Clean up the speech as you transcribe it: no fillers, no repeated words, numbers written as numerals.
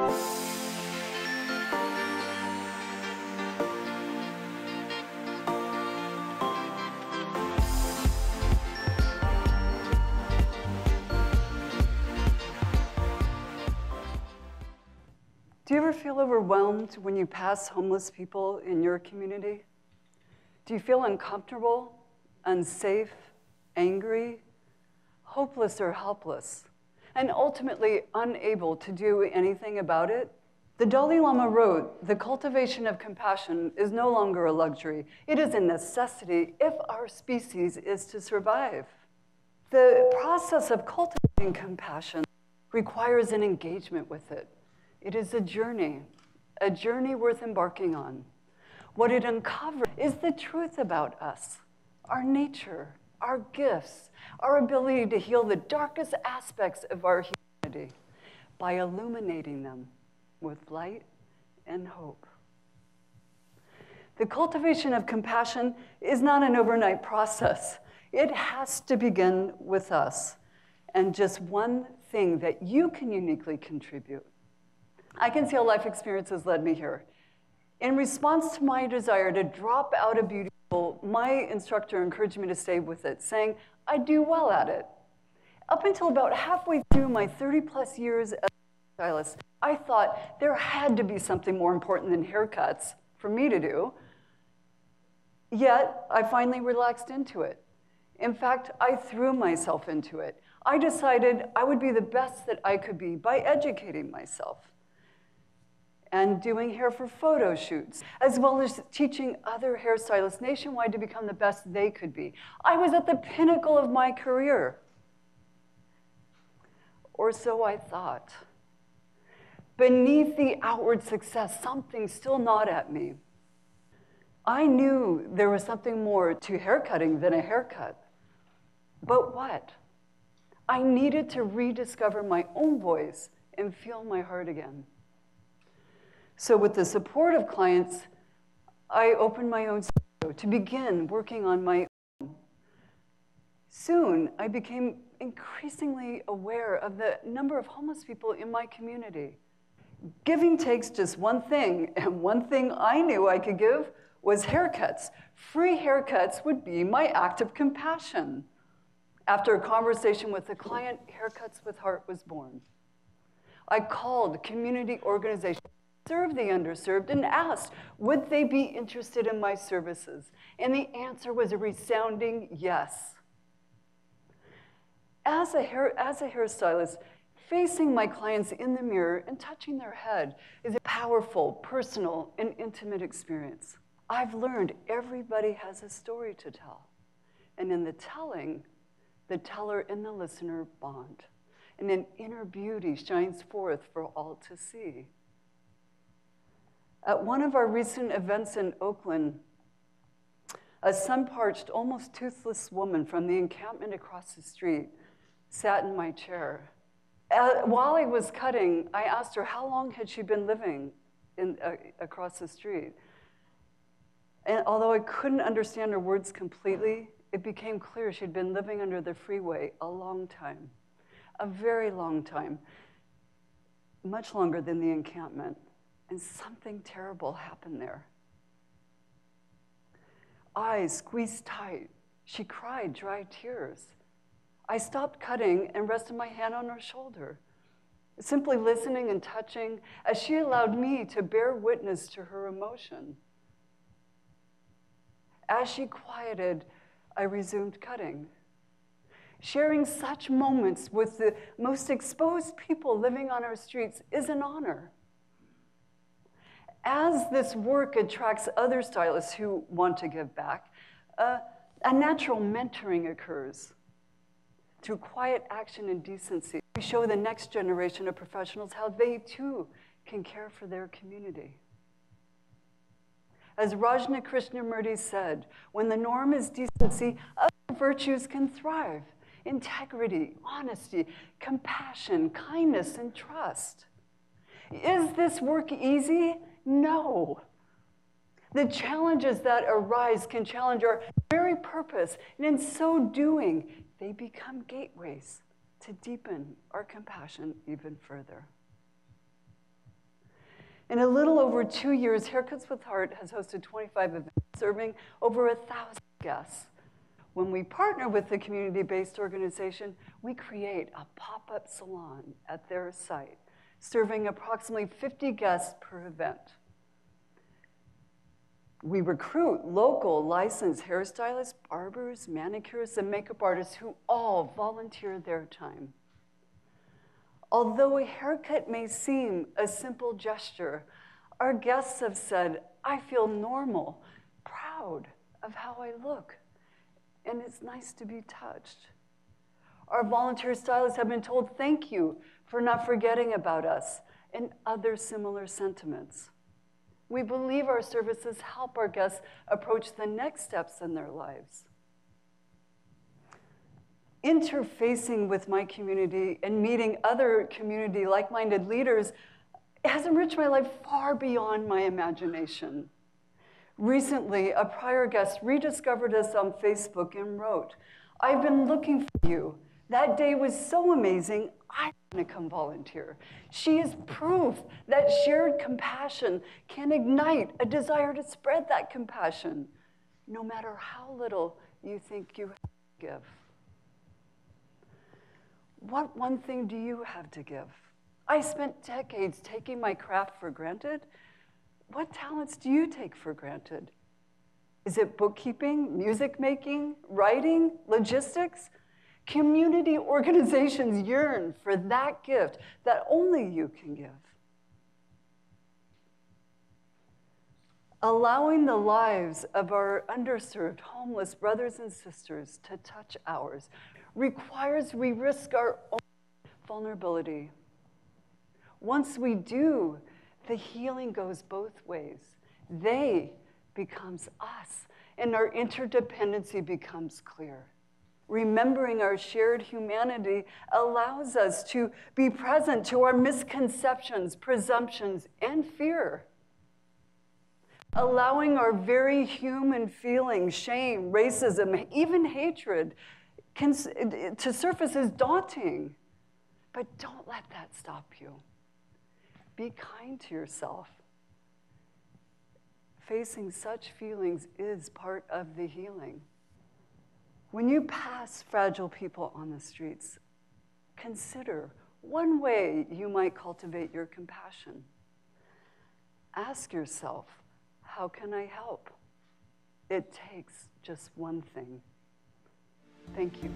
Do you ever feel overwhelmed when you pass homeless people in your community? Do you feel uncomfortable, unsafe, angry, hopeless or helpless, and ultimately unable to do anything about it? The Dalai Lama wrote, "The cultivation of compassion is no longer a luxury. It is a necessity if our species is to survive." The process of cultivating compassion requires an engagement with it. It is a journey worth embarking on. What it uncovers is the truth about us, our nature, our gifts, our ability to heal the darkest aspects of our humanity by illuminating them with light and hope. The cultivation of compassion is not an overnight process. It has to begin with us, and just one thing that you can uniquely contribute. I can see how life experiences led me here. In response to my desire to drop out of beauty school, my instructor encouraged me to stay with it, saying I'd do well at it. Up until about halfway through my 30-plus years as a stylist, I thought there had to be something more important than haircuts for me to do. Yet, I finally relaxed into it. In fact, I threw myself into it. I decided I would be the best that I could be by educating myself and doing hair for photo shoots, as well as teaching other hairstylists nationwide to become the best they could be. I was at the pinnacle of my career. Or so I thought. Beneath the outward success, something still gnawed at me. I knew there was something more to haircutting than a haircut. But what? I needed to rediscover my own voice and feel my heart again. So with the support of clients, I opened my own studio to begin working on my own. Soon, I became increasingly aware of the number of homeless people in my community. Giving takes just one thing, and one thing I knew I could give was haircuts. Free haircuts would be my act of compassion. After a conversation with a client, Haircuts with Heart was born. I called community organizations serve the underserved and asked, would they be interested in my services? And the answer was a resounding yes. As a hairstylist, facing my clients in the mirror and touching their head is a powerful, personal, and intimate experience. I've learned everybody has a story to tell. And in the telling, the teller and the listener bond. And an inner beauty shines forth for all to see. At one of our recent events in Oakland, a sun-parched, almost toothless woman from the encampment across the street sat in my chair. While I was cutting, I asked her how long had she been living across the street. And although I couldn't understand her words completely, it became clear she'd been living under the freeway a long time, a very long time, much longer than the encampment. And something terrible happened there. Eyes squeezed tight. She cried dry tears. I stopped cutting and rested my hand on her shoulder, simply listening and touching as she allowed me to bear witness to her emotion. As she quieted, I resumed cutting. Sharing such moments with the most exposed people living on our streets is an honor. As this work attracts other stylists who want to give back, a natural mentoring occurs. Through quiet action and decency, we show the next generation of professionals how they too can care for their community. As Rajna Krishnamurti said, when the norm is decency, other virtues can thrive. Integrity, honesty, compassion, kindness, and trust. Is this work easy? No. The challenges that arise can challenge our very purpose, and in so doing, they become gateways to deepen our compassion even further. In a little over 2 years, Haircuts with Heart has hosted 25 events, serving over 1,000 guests. When we partner with the community-based organization, we create a pop-up salon at their site, serving approximately 50 guests per event. We recruit local licensed hairstylists, barbers, manicurists, and makeup artists who all volunteer their time. Although a haircut may seem a simple gesture, our guests have said, I feel normal, proud of how I look, and it's nice to be touched. Our volunteer stylists have been told thank you for not forgetting about us, and other similar sentiments. We believe our services help our guests approach the next steps in their lives. Interfacing with my community and meeting other community like-minded leaders has enriched my life far beyond my imagination. Recently, a prior guest rediscovered us on Facebook and wrote, I've been looking for you. That day was so amazing, I want to come volunteer. She is proof that shared compassion can ignite a desire to spread that compassion, no matter how little you think you have to give. What one thing do you have to give? I spent decades taking my craft for granted. What talents do you take for granted? Is it bookkeeping, music making, writing, logistics? Community organizations yearn for that gift that only you can give. Allowing the lives of our underserved, homeless brothers and sisters to touch ours requires we risk our own vulnerability. Once we do, the healing goes both ways. They becomes us, and our interdependency becomes clear. Remembering our shared humanity allows us to be present to our misconceptions, presumptions, and fear. Allowing our very human feelings, shame, racism, even hatred, to surface is daunting. But don't let that stop you. Be kind to yourself. Facing such feelings is part of the healing. When you pass fragile people on the streets, consider one way you might cultivate your compassion. Ask yourself, how can I help? It takes just one thing. Thank you.